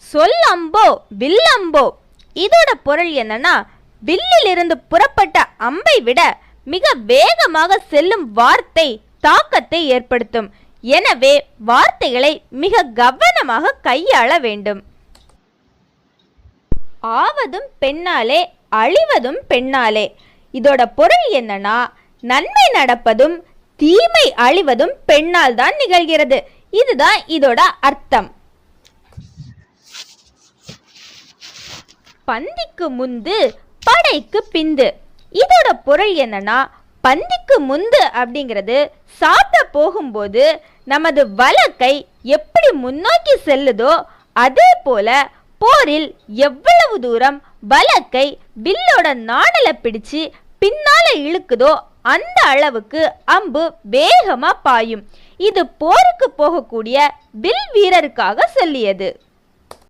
சொல்லம்போ வில்லம்போ. இதோட பொருள் என்னன்னா, வில்லிலிருந்து புறப்பட்ட அம்பை விட மிக வேகமாக செல்லும் வார்த்தை தாக்கத்தை ஏற்படுத்தும். எனவே வார்த்தைகளை மிக கவனமாக கையாள வேண்டும். ஆவதும் பெண்ணாலே அழிவதும் பெண்ணாலே. இதோட பொருள் என்னன்னா, நன்மை நடப்பதும் தீமை அழிவதும் பெண்ணால் தான் நிகழ்கிறது. இதுதான் இதோட அர்த்தம். பந்திக்கு முந்து படைக்கு பிந்து. இதோட பொருள் என்னன்னா, பந்திக்கு முந்து அப்படிங்கிறது சாப்பிட போகும்போது நமது வலக்கை எப்படி முன்னோக்கி செல்லுதோ அதே போல போரில் எவ்வளவு தூரம் வலக்கை வில்லோட நாணலை பிடிச்சு பின்னால இழுக்குதோ அந்த அளவுக்கு அம்பு வேகமா பாயும். இது போருக்கு போகக்கூடிய வில் வீரருக்காக சொல்லியது.